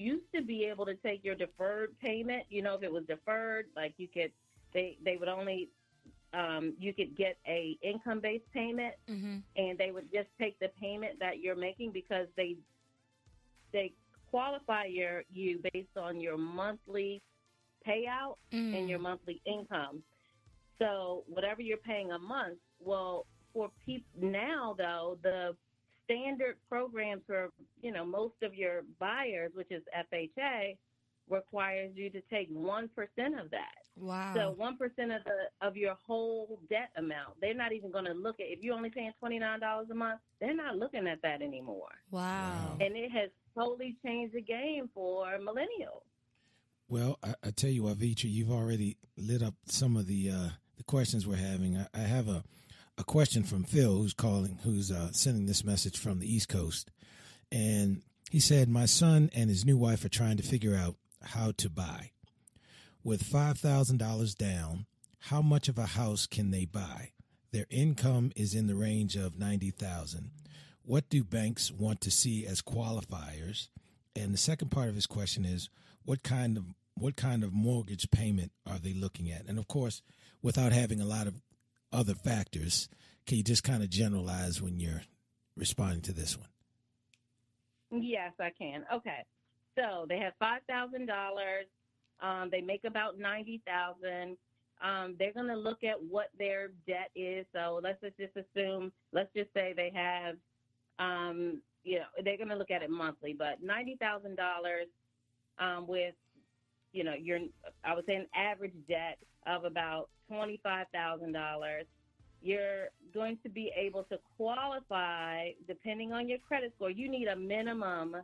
used to be able to take your deferred payment. If it was deferred, like they would only, you could get a income-based payment, and they would just take the payment that you're making because they qualify you based on your monthly payout and your monthly income. So whatever you're paying a month, well, for people now, though, the standard programs for, most of your buyers, which is FHA, requires you to take 1% of that. Wow. So 1% of your whole debt amount. They're not even going to look at, if you're only paying $29 a month, they're not looking at that anymore. Wow. And it has totally changed the game for millennials. Well, I tell you what, Vitra, you've already lit up some of the questions we're having. I have a question from Phil, who's sending this message from the East Coast. And he said, my son and his new wife are trying to figure out how to buy. With $5,000 down, how much of a house can they buy? Their income is in the range of $90,000. What do banks want to see as qualifiers? And the second part of his question is, what kind of mortgage payment are they looking at? And of course, without having a lot of other factors, can you just kind of generalize when you're responding to this one? Yes, I can. Okay. So they have $5,000. They make about $90,000. They're going to look at what their debt is. So let's just say they have, they're going to look at it monthly, but $90,000 with, I would say an average debt of about $25,000. You're going to be able to qualify, depending on your credit score. You need a minimum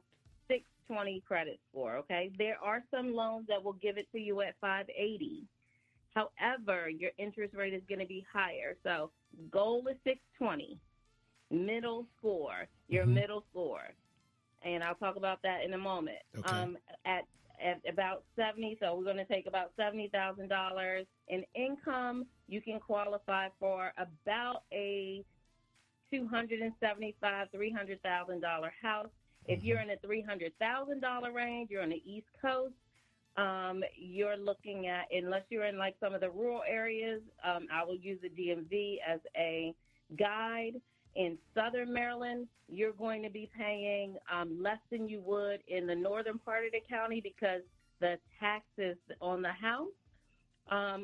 620 credit score, okay? There are some loans that will give it to you at 580. However, your interest rate is going to be higher. So goal is 620. Middle score, your middle score. And I'll talk about that in a moment. Okay. At about 70, so we're going to take about $70,000 in income. You can qualify for about a $275,000, $300,000 house. If you're in a $300,000 range, you're on the East Coast. You're looking at, unless you're in like some of the rural areas, I will use the DMV as a guide. In Southern Maryland, you're going to be paying less than you would in the northern part of the county because the taxes on the house are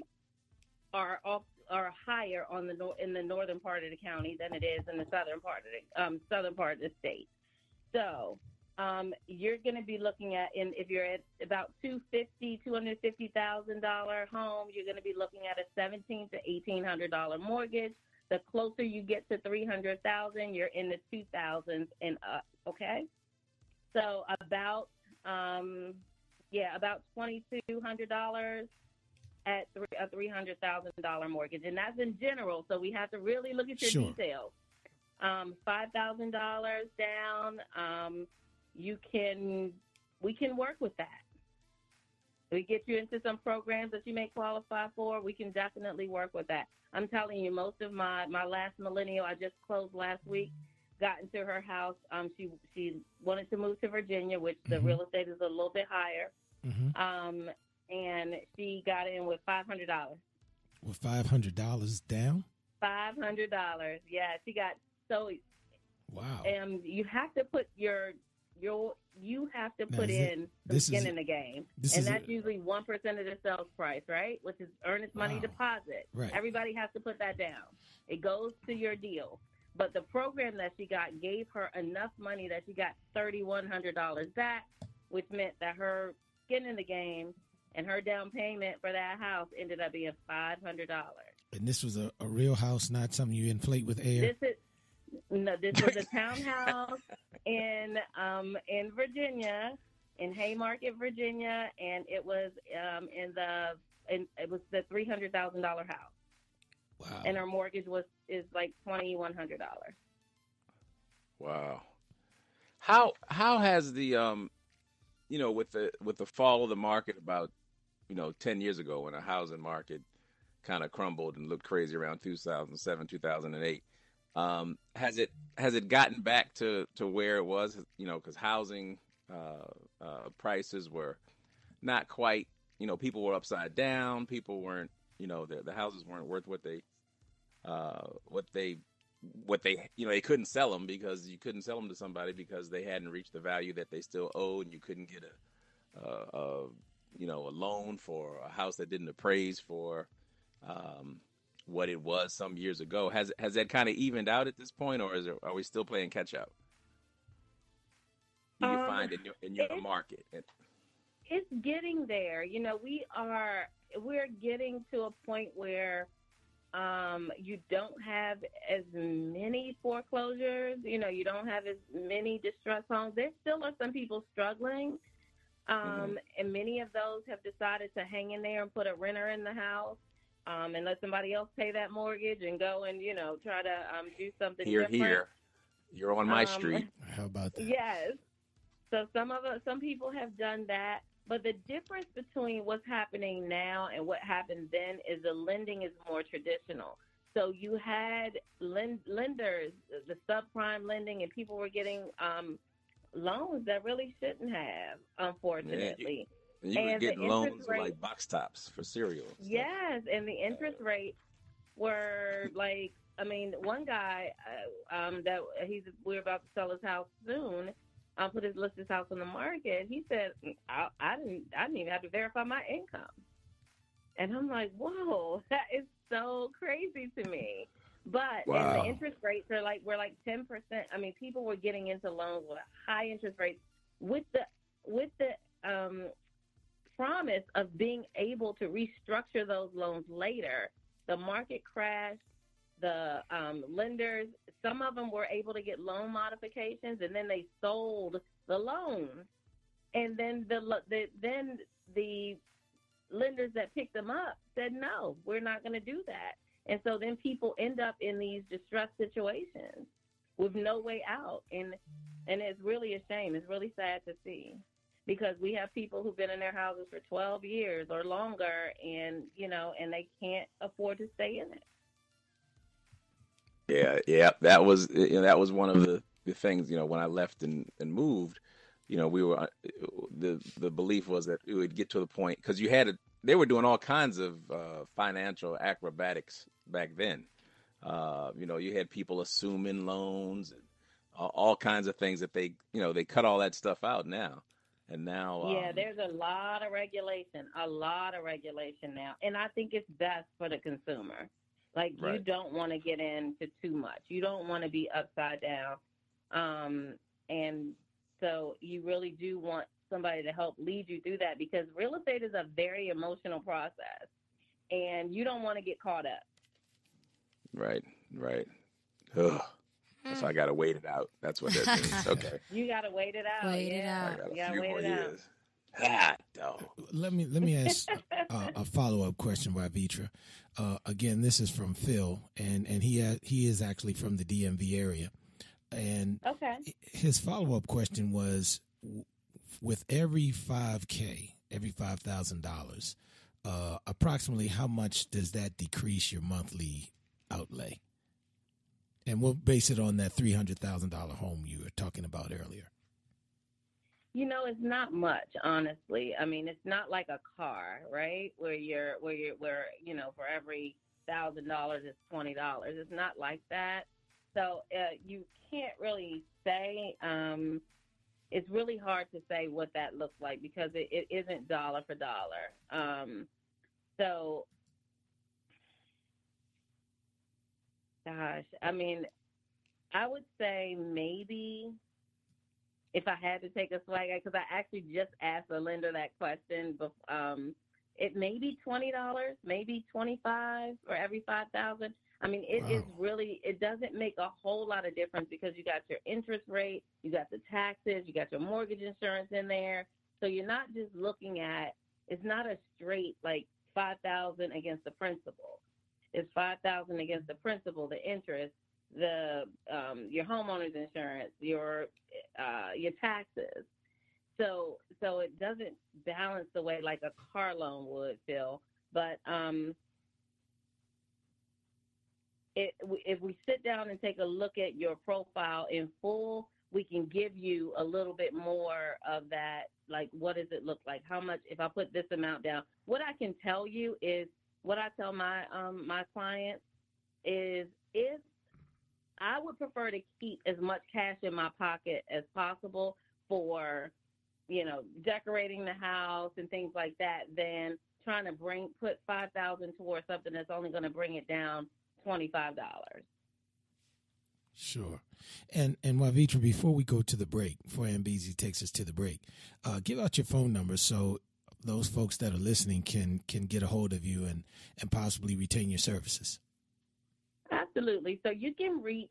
higher in the northern part of the county than it is in the southern part of the state. So you're going to be looking at, if you're at about $250,000 home, you're going to be looking at a $1,700 to $1,800 mortgage. The closer you get to $300,000, you're in the 2,000s and up. Okay, so about $2,200 at a $300,000 mortgage, and that's in general. So we have to really look at your details. $5,000 down. We can work with that. We get you into some programs that you may qualify for. We can definitely work with that. I'm telling you, most of my last millennial I just closed last week got into her house. She wanted to move to Virginia, which the real estate is a little bit higher. And she got in with $500. With $500 down? $500. Yeah, she got so. Wow. And you have to put you have to put in some skin in the game. And that's usually 1% of the sales price, right? Which is earnest money deposit. Right. Everybody has to put that down. It goes to your deal. But the program that she got gave her enough money that she got $3,100 back, which meant that her skin in the game and her down payment for that house ended up being $500. And this was a real house, not something you inflate with air? This was a townhouse in Virginia, in Haymarket, Virginia, and it was it was the $300,000 house. Wow! And her mortgage is like $2,100. Wow! How has the with the fall of the market about 10 years ago when the housing market kind of crumbled and looked crazy around 2007, 2008. Has it gotten back to where it was? Because housing prices were not quite, people were upside down. People weren't, the houses weren't worth what they, they couldn't sell them because you couldn't sell them to somebody because they hadn't reached the value that they still owed, and you couldn't get a loan for a house that didn't appraise for what it was some years ago. Has that kind of evened out at this point, or are we still playing catch up? Do you find in your market? It's getting there. We're getting to a point where you don't have as many foreclosures. You don't have as many distressed homes. There still are some people struggling, and many of those have decided to hang in there and put a renter in the house, and let somebody else pay that mortgage and go and try to do something different. Here, you're on my street. How about that? Yes. So some people have done that. But the difference between what's happening now and what happened then is the lending is more traditional. So you had lenders, the subprime lending, and people were getting loans that really shouldn't have, unfortunately. Yeah, you were getting loans like box tops for cereal. Yes, and the interest rates were like, one guy we're about to sell his house soon. List his house on the market. He said, I didn't even have to verify my income. And I'm like, whoa, that is so crazy to me. But wow. And the interest rates are we're 10%. People were getting into loans with high interest rates with the promise of being able to restructure those loans later. The market crashed. The lenders, some of them were able to get loan modifications, and then they sold the loans. And then the lenders that picked them up said, no, we're not going to do that. And so then people end up in these distressed situations with no way out. And it's really a shame. It's really sad to see, because we have people who've been in their houses for 12 years or longer, and they can't afford to stay in it. Yeah, that was one of the things, when I left and moved, we were, the belief was that it would get to the point, because they were doing all kinds of financial acrobatics back then. You had people assuming loans and all kinds of things that they cut all that stuff out now. And now, there's a lot of regulation now. And I think it's best for the consumer. Right. You don't want to get into too much. You don't want to be upside down. And so you really do want somebody to help lead you through that, because real estate is a very emotional process, and you don't want to get caught up. Right. Ugh. So I got to wait it out. That's what that means. Okay. You got to wait it out. Wait it out. I got a few more years. Let me ask a follow-up question, Ravitra. Again, this is from Phil, and he is actually from the DMV area. And his follow-up question was, with every $5,000, every $5,000, approximately how much does that decrease your monthly outlay? And we'll base it on that $300,000 home you were talking about earlier. It's not much, honestly. It's not like a car, right? Where for every $1,000 it's $20. It's not like that. So you can't really say. It's really hard to say what that looks like, because it isn't dollar for dollar. So, gosh, I would say maybe, if I had to take a swag at, because I actually just asked the lender that question, but it may be $20, maybe $25 for every $5,000. It is really, it doesn't make a whole lot of difference, because you got your interest rate, you got the taxes, you got your mortgage insurance in there. So you're not just looking at, it's not a straight like $5,000 against the principal. It's $5,000 against the principal, the interest, your homeowner's insurance, your taxes. So it doesn't balance the way like a car loan would, Phil. But if we sit down and take a look at your profile in full, we can give you a little bit more of that. Like, what does it look like? How much, if I put this amount down? What I can tell you is, what I tell my my clients is, if I would prefer to keep as much cash in my pocket as possible for, decorating the house and things like that, than trying to put $5,000 towards something that's only going to bring it down $25. Sure. And Wavitra, before we go to the break, before Ambezi takes us to the break, give out your phone number so those folks that are listening can get a hold of you and possibly retain your services. Absolutely. So you can reach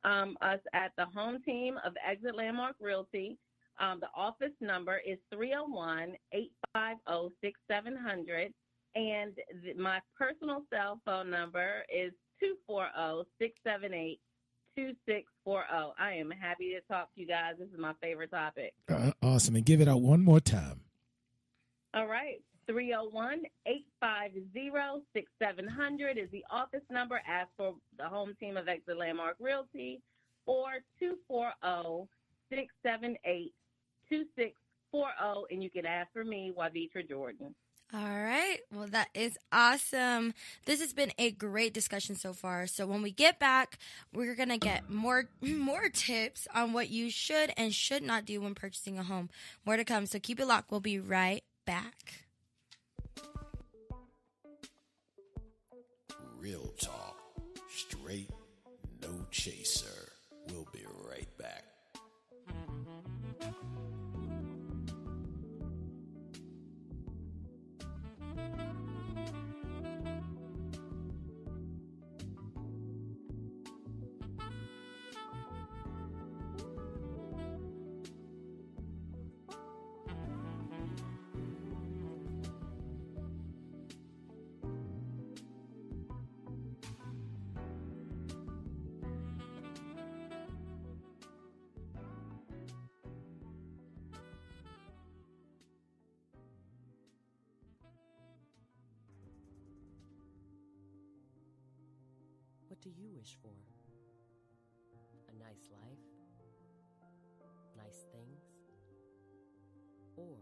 us at the home team of Exit Landmark Realty. The office number is 301-850-6700. And my personal cell phone number is 240-678-2640. I am happy to talk to you guys. This is my favorite topic. Awesome. And give it out one more time. All right. 301-850-6700 is the office number. Ask for the home team of Exit Landmark Realty, or 240-678-2640, and you can ask for me, Wavitra Jordan. All right. Well, that is awesome. This has been a great discussion so far. So when we get back, we're going to get more tips on what you should and should not do when purchasing a home. More to come. So keep it locked. We'll be right back. Real talk, straight, no chaser. We'll be right back. What do you wish for? A nice life? Nice things? Or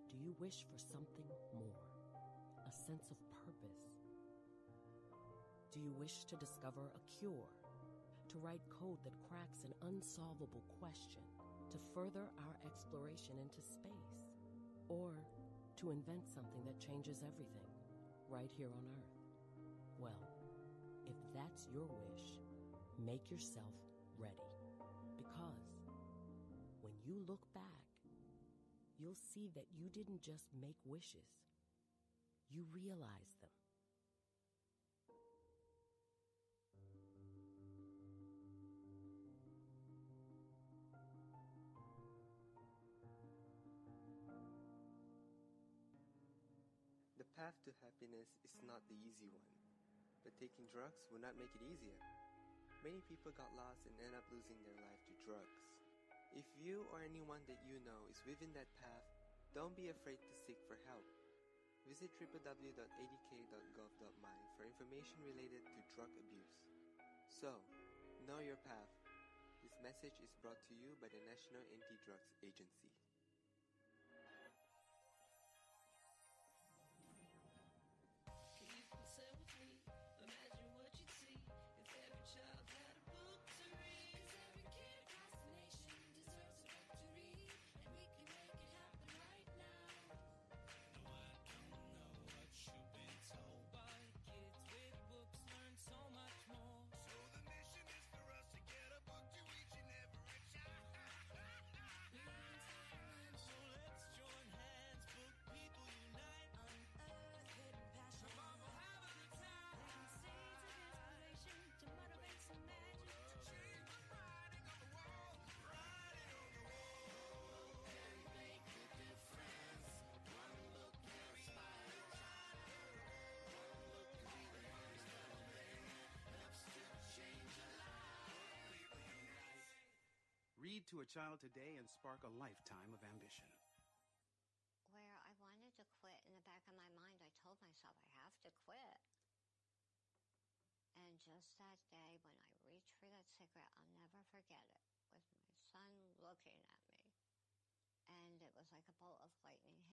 do you wish for something more? A sense of purpose? Do you wish to discover a cure? To write code that cracks an unsolvable question? To further our exploration into space? Or to invent something that changes everything right here on Earth? Well, if that's your wish, make yourself ready. Because when you look back, you'll see that you didn't just make wishes, you realized them. The path to happiness is not the easy one. But taking drugs will not make it easier. Many people got lost and end up losing their life to drugs. If you or anyone that you know is within that path, don't be afraid to seek for help. Visit www.adk.gov.my for information related to drug abuse. So, know your path. This message is brought to you by the National Anti-Drugs Agency. Read to a child today and spark a lifetime of ambition. Where I wanted to quit, in the back of my mind, I told myself I have to quit. And just that day when I reached for that cigarette, I'll never forget it. with my son looking at me. And it was like a bolt of lightning